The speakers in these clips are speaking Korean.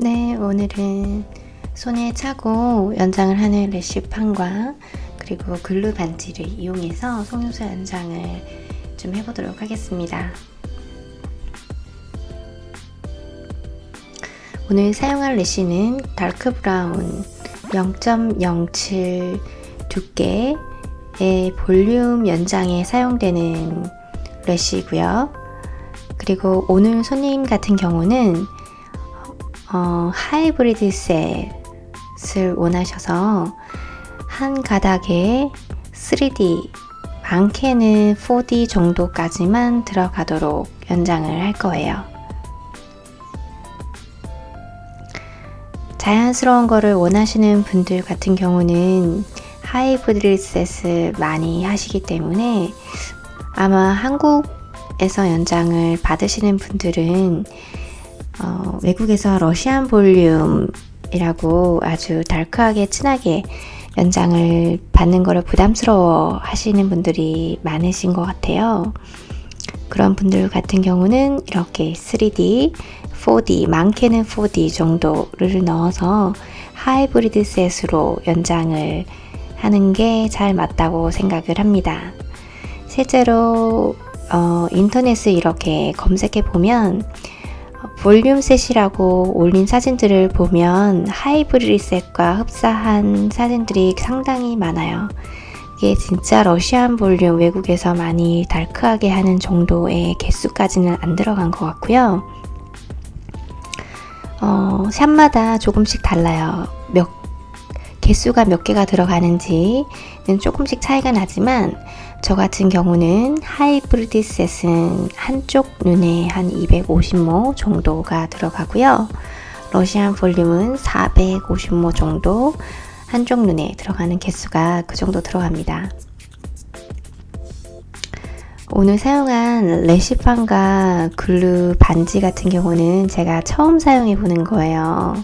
네, 오늘은 손에 차고 연장을 하는 레시판과 그리고 글루 반지를 이용해서 속눈썹 연장을 좀 해보도록 하겠습니다. 오늘 사용할 레시는 다크 브라운 0.07 두께의 볼륨 연장에 사용되는 레시고요. 그리고 오늘 손님 같은 경우는 하이브리드 셋을 원하셔서 한 가닥에 3D, 많게는 4D 정도까지만 들어가도록 연장을 할 거예요. 자연스러운 거를 원하시는 분들 같은 경우는 하이브리드 셋을 많이 하시기 때문에 아마 한국에서 연장을 받으시는 분들은 외국에서 러시안 볼륨이라고 아주 달크하게 진하게 연장을 받는 거를 부담스러워 하시는 분들이 많으신 것 같아요. 그런 분들 같은 경우는 이렇게 3D, 4D, 많게는 4D 정도를 넣어서 하이브리드 셋으로 연장을 하는 게 잘 맞다고 생각을 합니다. 실제로 인터넷을 이렇게 검색해 보면 볼륨 셋이라고 올린 사진들을 보면 하이브리드 셋과 흡사한 사진들이 상당히 많아요. 이게 진짜 러시안 볼륨 외국에서 많이 달크하게 하는 정도의 개수까지는 안 들어간 것 같고요. 샵마다 조금씩 달라요. 개수가 몇 개가 들어가는지는 조금씩 차이가 나지만 저 같은 경우는 하이브리드 셋은 한쪽 눈에 한 250모 정도가 들어가고요. 러시안 볼륨은 450모 정도 한쪽 눈에 들어가는 개수가 그 정도 들어갑니다. 오늘 사용한 레시판과 글루 반지 같은 경우는 제가 처음 사용해 보는 거예요.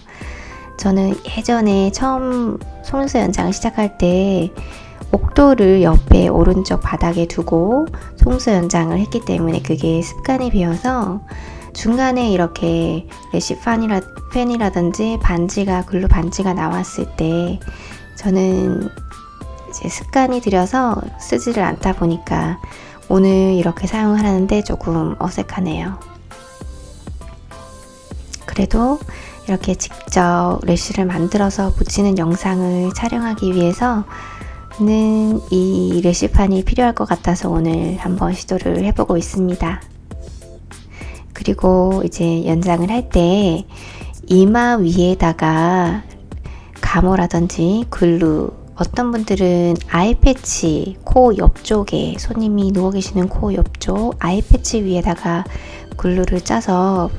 저는 예전에 처음 속눈썹 연장을 시작할 때 옥도를 옆에 오른쪽 바닥에 두고 속눈썹 연장을 했기 때문에 그게 습관이 배어서 중간에 이렇게 레시판이라든지 반지가 글루 반지가 나왔을 때 저는 이제 습관이 들여서 쓰지를 않다 보니까 오늘 이렇게 사용을 하는데 조금 어색하네요. 그래도 이렇게 직접 레시를 만들어서 붙이는 영상을 촬영하기 위해서는 이 레시판이 필요할 것 같아서 오늘 한번 시도를 해보고 있습니다. 그리고 이제 연장을 할 때 이마 위에다가 가모라든지 글루, 어떤 분들은 아이패치, 코 옆쪽에 손님이 누워 계시는 코 옆쪽 아이패치 위에다가 글루를 짜서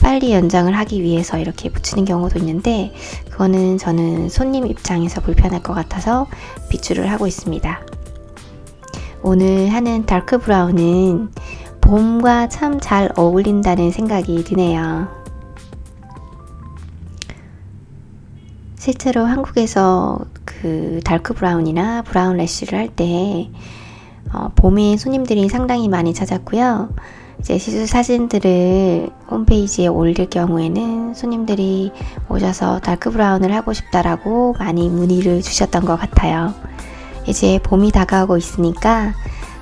빨리 연장을 하기 위해서 이렇게 붙이는 경우도 있는데 그거는 저는 손님 입장에서 불편할 것 같아서 비추를 하고 있습니다. 오늘 하는 다크 브라운은 봄과 참 잘 어울린다는 생각이 드네요. 실제로 한국에서 그 다크 브라운이나 브라운 래쉬를 할 때 봄에 손님들이 상당히 많이 찾았고요. 이제 시술 사진들을 홈페이지에 올릴 경우에는 손님들이 오셔서 다크 브라운을 하고 싶다라고 많이 문의를 주셨던 것 같아요. 이제 봄이 다가오고 있으니까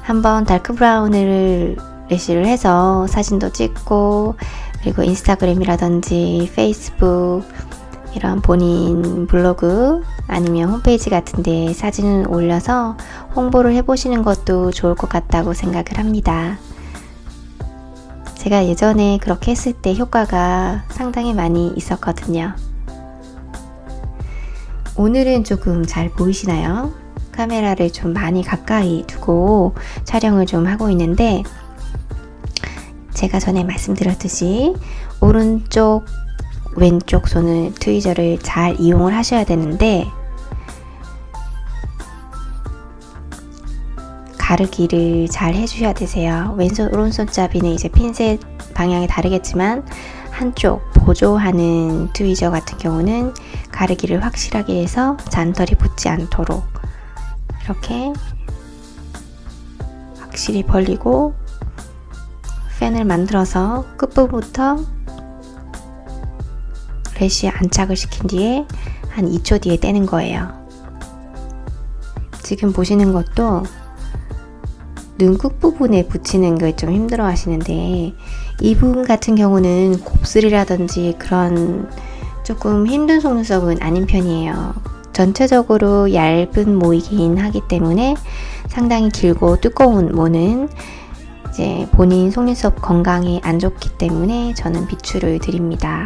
한번 다크 브라운을 래쉬를 해서 사진도 찍고 그리고 인스타그램이라든지 페이스북 이런 본인 블로그 아니면 홈페이지 같은데 사진을 올려서 홍보를 해보시는 것도 좋을 것 같다고 생각을 합니다. 제가 예전에 그렇게 했을 때 효과가 상당히 많이 있었거든요. 오늘은 조금 잘 보이시나요? 카메라를 좀 많이 가까이 두고 촬영을 좀 하고 있는데 제가 전에 말씀드렸듯이 오른쪽 왼쪽 손을 트위저를 잘 이용을 하셔야 되는데 가르기를 잘 해주셔야 되세요. 왼손 오른손잡이는 이제 핀셋 방향이 다르겠지만 한쪽 보조하는 트위저 같은 경우는 가르기를 확실하게 해서 잔털이 붙지 않도록 이렇게 확실히 벌리고 팬을 만들어서 끝부분부터 래쉬에 안착을 시킨 뒤에 한 2초 뒤에 떼는 거예요. 지금 보시는 것도 눈 끝 부분에 붙이는 걸 좀 힘들어 하시는데, 이 부분 같은 경우는 곱슬이라든지 그런 조금 힘든 속눈썹은 아닌 편이에요. 전체적으로 얇은 모이긴 하기 때문에 상당히 길고 두꺼운 모는 이제 본인 속눈썹 건강에 안 좋기 때문에 저는 비추를 드립니다.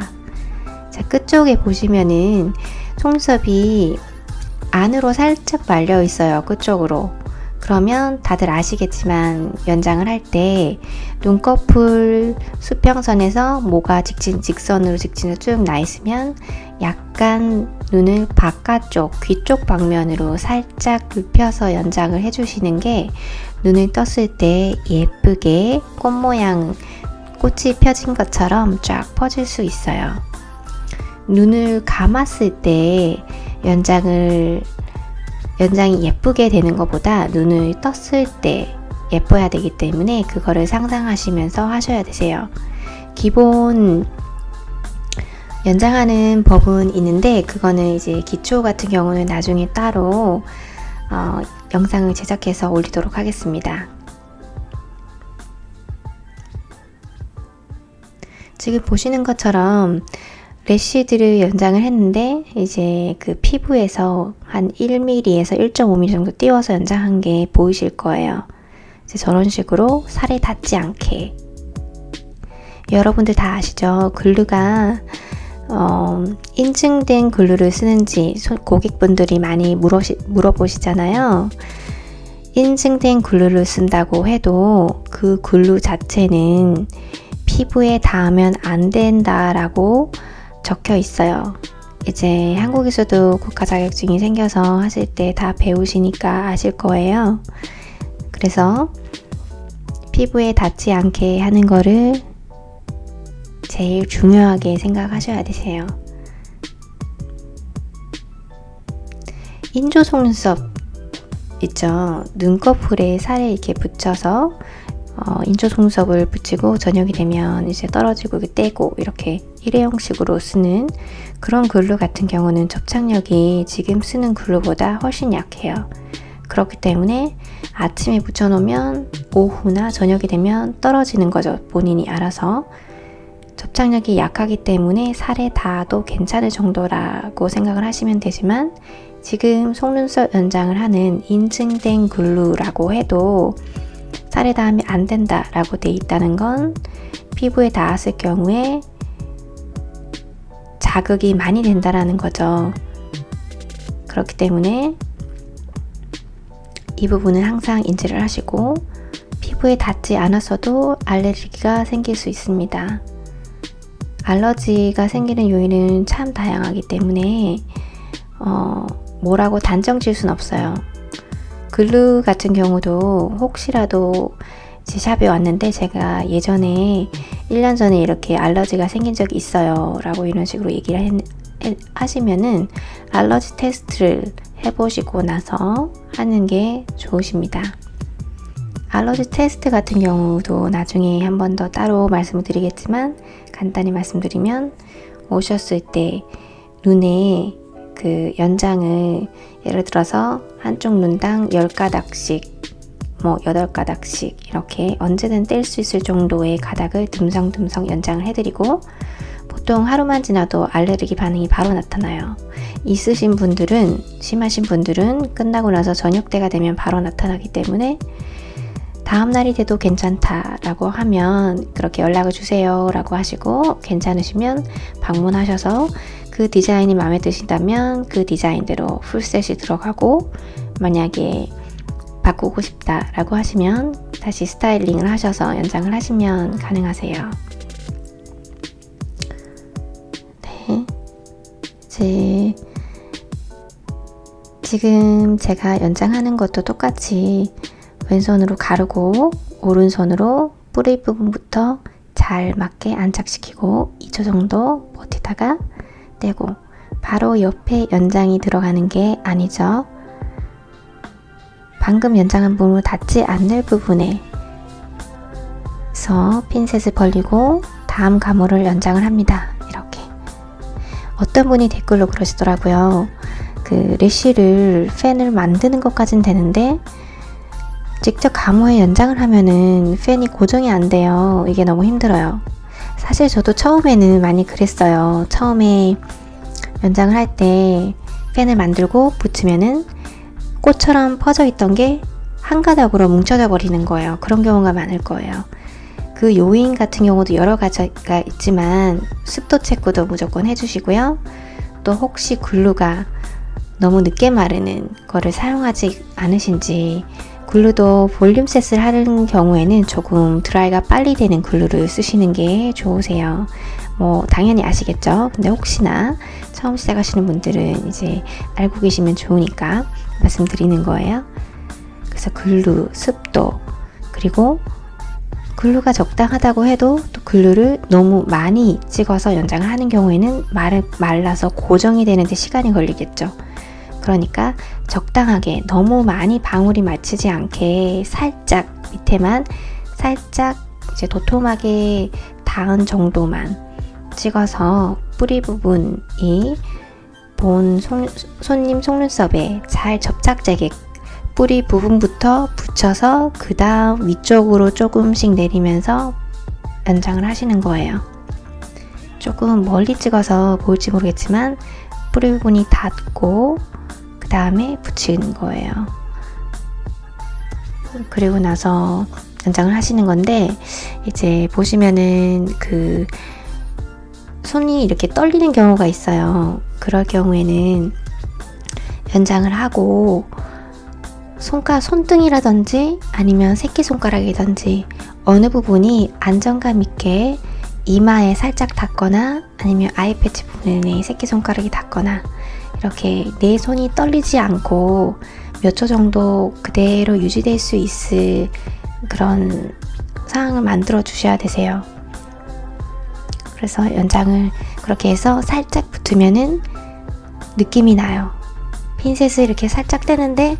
자, 끝쪽에 보시면은 속눈썹이 안으로 살짝 말려 있어요. 끝쪽으로. 그러면 다들 아시겠지만 연장을 할 때 눈꺼풀 수평선에서 모가 직선으로 쭉 나 있으면 약간 눈을 바깥쪽, 귀 쪽 방면으로 살짝 눕혀서 연장을 해주시는 게 눈을 떴을 때 예쁘게 꽃 모양, 꽃이 펴진 것처럼 쫙 퍼질 수 있어요. 눈을 감았을 때 연장이 예쁘게 되는 것보다 눈을 떴을 때 예뻐야 되기 때문에 그거를 상상하시면서 하셔야 되세요. 기본 연장하는 법은 있는데, 그거는 이제 기초 같은 경우는 나중에 따로 영상을 제작해서 올리도록 하겠습니다. 지금 보시는 것처럼 래쉬들을 연장을 했는데, 이제 그 피부에서 한 1mm에서 1.5mm 정도 띄워서 연장한 게 보이실 거예요. 이제 저런 식으로 살에 닿지 않게. 여러분들 다 아시죠? 글루가 인증된 글루를 쓰는지 고객분들이 많이 물어보시잖아요. 인증된 글루를 쓴다고 해도 그 글루 자체는 피부에 닿으면 안 된다라고 적혀 있어요. 이제 한국에서도 국가 자격증이 생겨서 하실 때 다 배우시니까 아실 거예요. 그래서 피부에 닿지 않게 하는 거를 제일 중요하게 생각하셔야 되세요. 인조 속눈썹 있죠? 눈꺼풀에 살에 이렇게 붙여서 인조 속눈썹을 붙이고 저녁이 되면 이제 떨어지고 떼고 이렇게 일회용식으로 쓰는 그런 글루 같은 경우는 접착력이 지금 쓰는 글루보다 훨씬 약해요. 그렇기 때문에 아침에 붙여놓으면 오후나 저녁이 되면 떨어지는 거죠. 본인이 알아서. 접착력이 약하기 때문에 살에 닿아도 괜찮을 정도라고 생각을 하시면 되지만, 지금 속눈썹 연장을 하는 인증된 글루라고 해도 살에 닿으면 안 된다라고 돼 있다는 건 피부에 닿았을 경우에 자극이 많이 된다라는 거죠. 그렇기 때문에 이 부분은 항상 인지를 하시고, 피부에 닿지 않았어도 알레르기가 생길 수 있습니다. 알러지가 생기는 요인은 참 다양하기 때문에 뭐라고 단정 지을 수는 없어요. 글루 같은 경우도 혹시라도 제 샵에 왔는데 제가 예전에 1년 전에 이렇게 알러지가 생긴 적이 있어요 라고 이런 식으로 얘기를 하시면은 알러지 테스트를 해보시고 나서 하는 게 좋으십니다. 알러지 테스트 같은 경우도 나중에 한 번 더 따로 말씀을 드리겠지만, 간단히 말씀드리면 오셨을 때 눈에 그 연장을 예를 들어서 한쪽 눈당 10가닥씩 8가닥씩 이렇게 언제든 뗄 수 있을 정도의 가닥을 듬성듬성 연장을 해드리고, 보통 하루만 지나도 알레르기 반응이 바로 나타나요. 있으신 분들은, 심하신 분들은 끝나고 나서 저녁 때가 되면 바로 나타나기 때문에 다음날이 돼도 괜찮다라고 하면 그렇게 연락을 주세요 라고 하시고, 괜찮으시면 방문하셔서 그 디자인이 마음에 드신다면 그 디자인대로 풀셋이 들어가고, 만약에 바꾸고 싶다라고 하시면 다시 스타일링을 하셔서 연장을 하시면 가능하세요. 네, 이제 지금 제가 연장하는 것도 똑같이 왼손으로 가르고 오른손으로 뿌리 부분부터 잘 맞게 안착시키고 2초 정도 버티다가 떼고, 바로 옆에 연장이 들어가는 게 아니죠. 방금 연장한 부분으로 닿지 않는 부분에서 핀셋을 벌리고 다음 가모를 연장을 합니다. 이렇게 어떤 분이 댓글로 그러시더라고요. 그 래쉬를 팬을 만드는 것까진 되는데 직접 가모에 연장을 하면은 팬이 고정이 안 돼요. 이게 너무 힘들어요. 사실 저도 처음에는 많이 그랬어요. 처음에 연장을 할 때 팬을 만들고 붙이면은 꽃처럼 퍼져 있던 게 한 가닥으로 뭉쳐져 버리는 거예요. 그런 경우가 많을 거예요. 그 요인 같은 경우도 여러 가지가 있지만 습도 체크도 무조건 해주시고요. 또 혹시 글루가 너무 늦게 마르는 거를 사용하지 않으신지, 글루도 볼륨셋을 하는 경우에는 조금 드라이가 빨리 되는 글루를 쓰시는 게 좋으세요. 뭐 당연히 아시겠죠? 근데 혹시나 처음 시작하시는 분들은 이제 알고 계시면 좋으니까 말씀드리는 거예요. 그래서 글루, 습도, 그리고 글루가 적당하다고 해도 또 글루를 너무 많이 찍어서 연장을 하는 경우에는 말라서 고정이 되는데 시간이 걸리겠죠. 그러니까 적당하게 너무 많이 방울이 맺히지 않게 살짝 밑에만 살짝 이제 도톰하게 닿은 정도만 찍어서 뿌리 부분이 본 손님 속눈썹에 잘 접착되게 뿌리 부분부터 붙여서 그 다음 위쪽으로 조금씩 내리면서 연장을 하시는 거예요. 조금 멀리 찍어서 보일지 모르겠지만 뿌리 부분이 닿고 그 다음에 붙이는 거예요. 그리고 나서 연장을 하시는 건데, 이제 보시면은 그 손이 이렇게 떨리는 경우가 있어요. 그럴 경우에는 연장을 하고 손등이라든지 아니면 새끼손가락이든지 어느 부분이 안정감 있게 이마에 살짝 닿거나 아니면 아이패치 부분에 새끼손가락이 닿거나 이렇게 내 손이 떨리지 않고 몇 초 정도 그대로 유지될 수 있을 그런 상황을 만들어 주셔야 되세요. 그래서 연장을 그렇게 해서 살짝 붙으면은 느낌이 나요. 핀셋을 이렇게 살짝 떼는데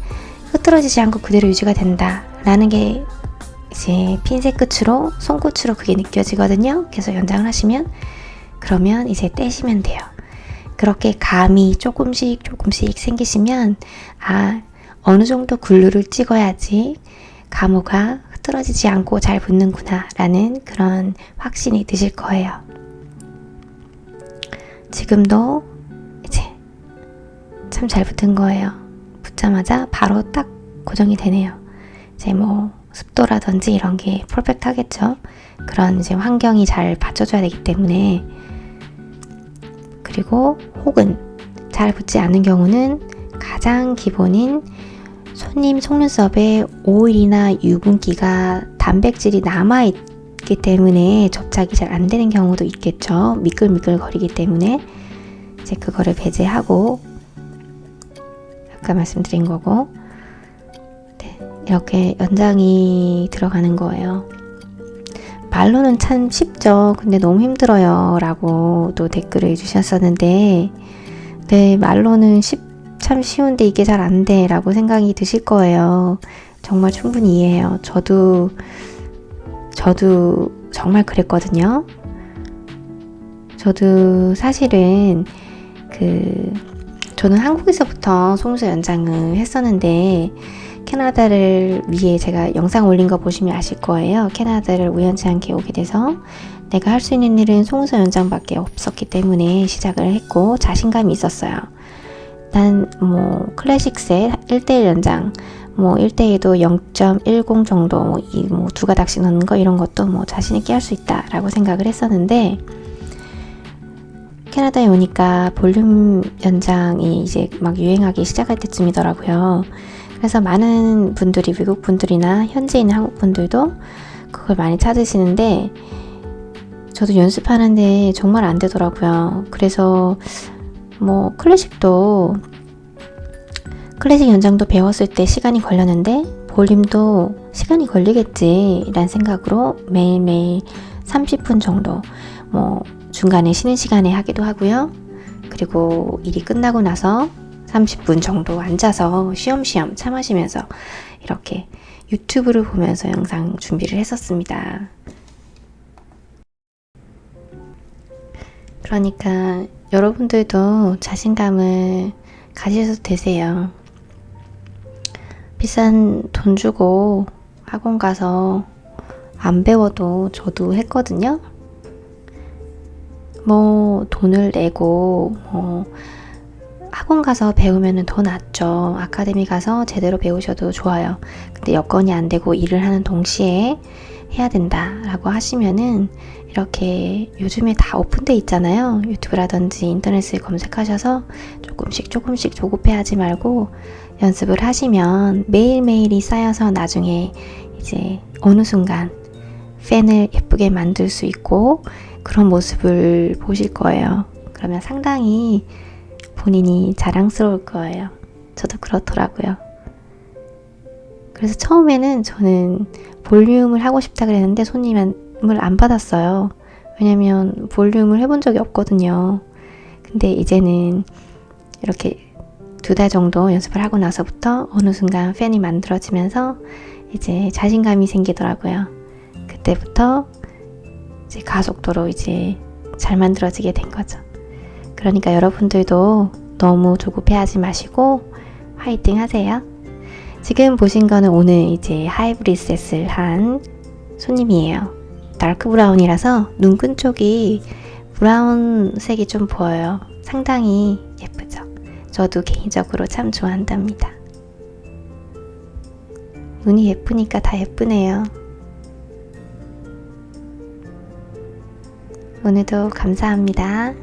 흐트러지지 않고 그대로 유지가 된다 라는 게 이제 핀셋 끝으로 손끝으로 그게 느껴지거든요. 그래서 연장을 하시면 그러면 이제 떼시면 돼요. 그렇게 감이 조금씩 생기시면 어느 정도 글루를 찍어야지 가모가 흐트러지지 않고 잘 붙는구나 라는 그런 확신이 드실 거예요. 지금도 이제 참 잘 붙은 거예요. 붙자마자 바로 딱 고정이 되네요. 이제 뭐 습도라든지 이런 게 퍼펙트 하겠죠. 그런 이제 환경이 잘 받쳐줘야 되기 때문에. 그리고 혹은 잘 붙지 않는 경우는 가장 기본인 손님 속눈썹에 오일이나 유분기가 단백질이 남아있기 때문에 접착이 잘 안 되는 경우도 있겠죠. 미끌미끌 거리기 때문에 이제 그거를 배제하고 아까 말씀드린 거고, 네, 이렇게 연장이 들어가는 거예요. 말로는 참 쉽죠. 근데 너무 힘들어요 라고 또 댓글을 주셨었는데, 네, 말로는 참 쉬운데 이게 잘 안 돼 라고 생각이 드실 거예요. 정말 충분히 이해해요. 저도 정말 그랬거든요. 저도 사실은 저는 한국에서부터 속눈썹 연장을 했었는데, 캐나다를 위해 제가 영상 올린 거 보시면 아실 거예요. 캐나다를 우연치 않게 오게 돼서 내가 할 수 있는 일은 속눈썹 연장밖에 없었기 때문에 시작을 했고 자신감이 있었어요. 난 뭐 클래식셋 1:1 연장, 뭐 1:2도 0.10 정도 뭐 두 가닥씩 넣는 거 이런 것도 뭐 자신 있게 할 수 있다라고 생각을 했었는데, 캐나다에 오니까 볼륨 연장이 이제 막 유행하기 시작할 때쯤이더라고요. 그래서 많은 분들이, 외국 분들이나 현지에 있는 한국 분들도 그걸 많이 찾으시는데, 저도 연습하는데 정말 안 되더라고요. 그래서 뭐 클래식 연장도 배웠을 때 시간이 걸렸는데 볼륨도 시간이 걸리겠지 라는 생각으로 매일매일 30분 정도 뭐 중간에 쉬는 시간에 하기도 하고요. 그리고 일이 끝나고 나서 30분 정도 앉아서 쉬엄쉬엄 차 마시면서 이렇게 유튜브를 보면서 영상 준비를 했었습니다. 그러니까 여러분들도 자신감을 가지셔도 되세요. 비싼 돈 주고 학원 가서 안 배워도 저도 했거든요. 뭐 돈을 내고 학원 가서 배우면 더 낫죠. 아카데미 가서 제대로 배우셔도 좋아요. 근데 여건이 안 되고 일을 하는 동시에 해야 된다라고 하시면은 이렇게 요즘에 다 오픈돼 있잖아요. 유튜브라든지 인터넷을 검색하셔서 조금씩 조급해하지 말고 연습을 하시면 매일매일이 쌓여서 나중에 이제 어느 순간 팬을 예쁘게 만들 수 있고 그런 모습을 보실 거예요. 그러면 상당히 본인이 자랑스러울 거예요. 저도 그렇더라고요. 그래서 처음에는 저는 볼륨을 하고 싶다 그랬는데 손님을 안 받았어요. 왜냐면 볼륨을 해본 적이 없거든요. 근데 이제는 이렇게 2달 정도 연습을 하고 나서부터 어느 순간 팬이 만들어지면서 이제 자신감이 생기더라고요. 그때부터 이제 가속도로 이제 잘 만들어지게 된 거죠. 그러니까 여러분들도 너무 조급해하지 마시고 화이팅 하세요. 지금 보신 거는 오늘 이제 하이브리셋을 한 손님이에요. 다크 브라운이라서 눈끈 쪽이 브라운 색이 좀 보여요. 상당히 예쁘죠. 저도 개인적으로 참 좋아한답니다. 눈이 예쁘니까 다 예쁘네요. 오늘도 감사합니다.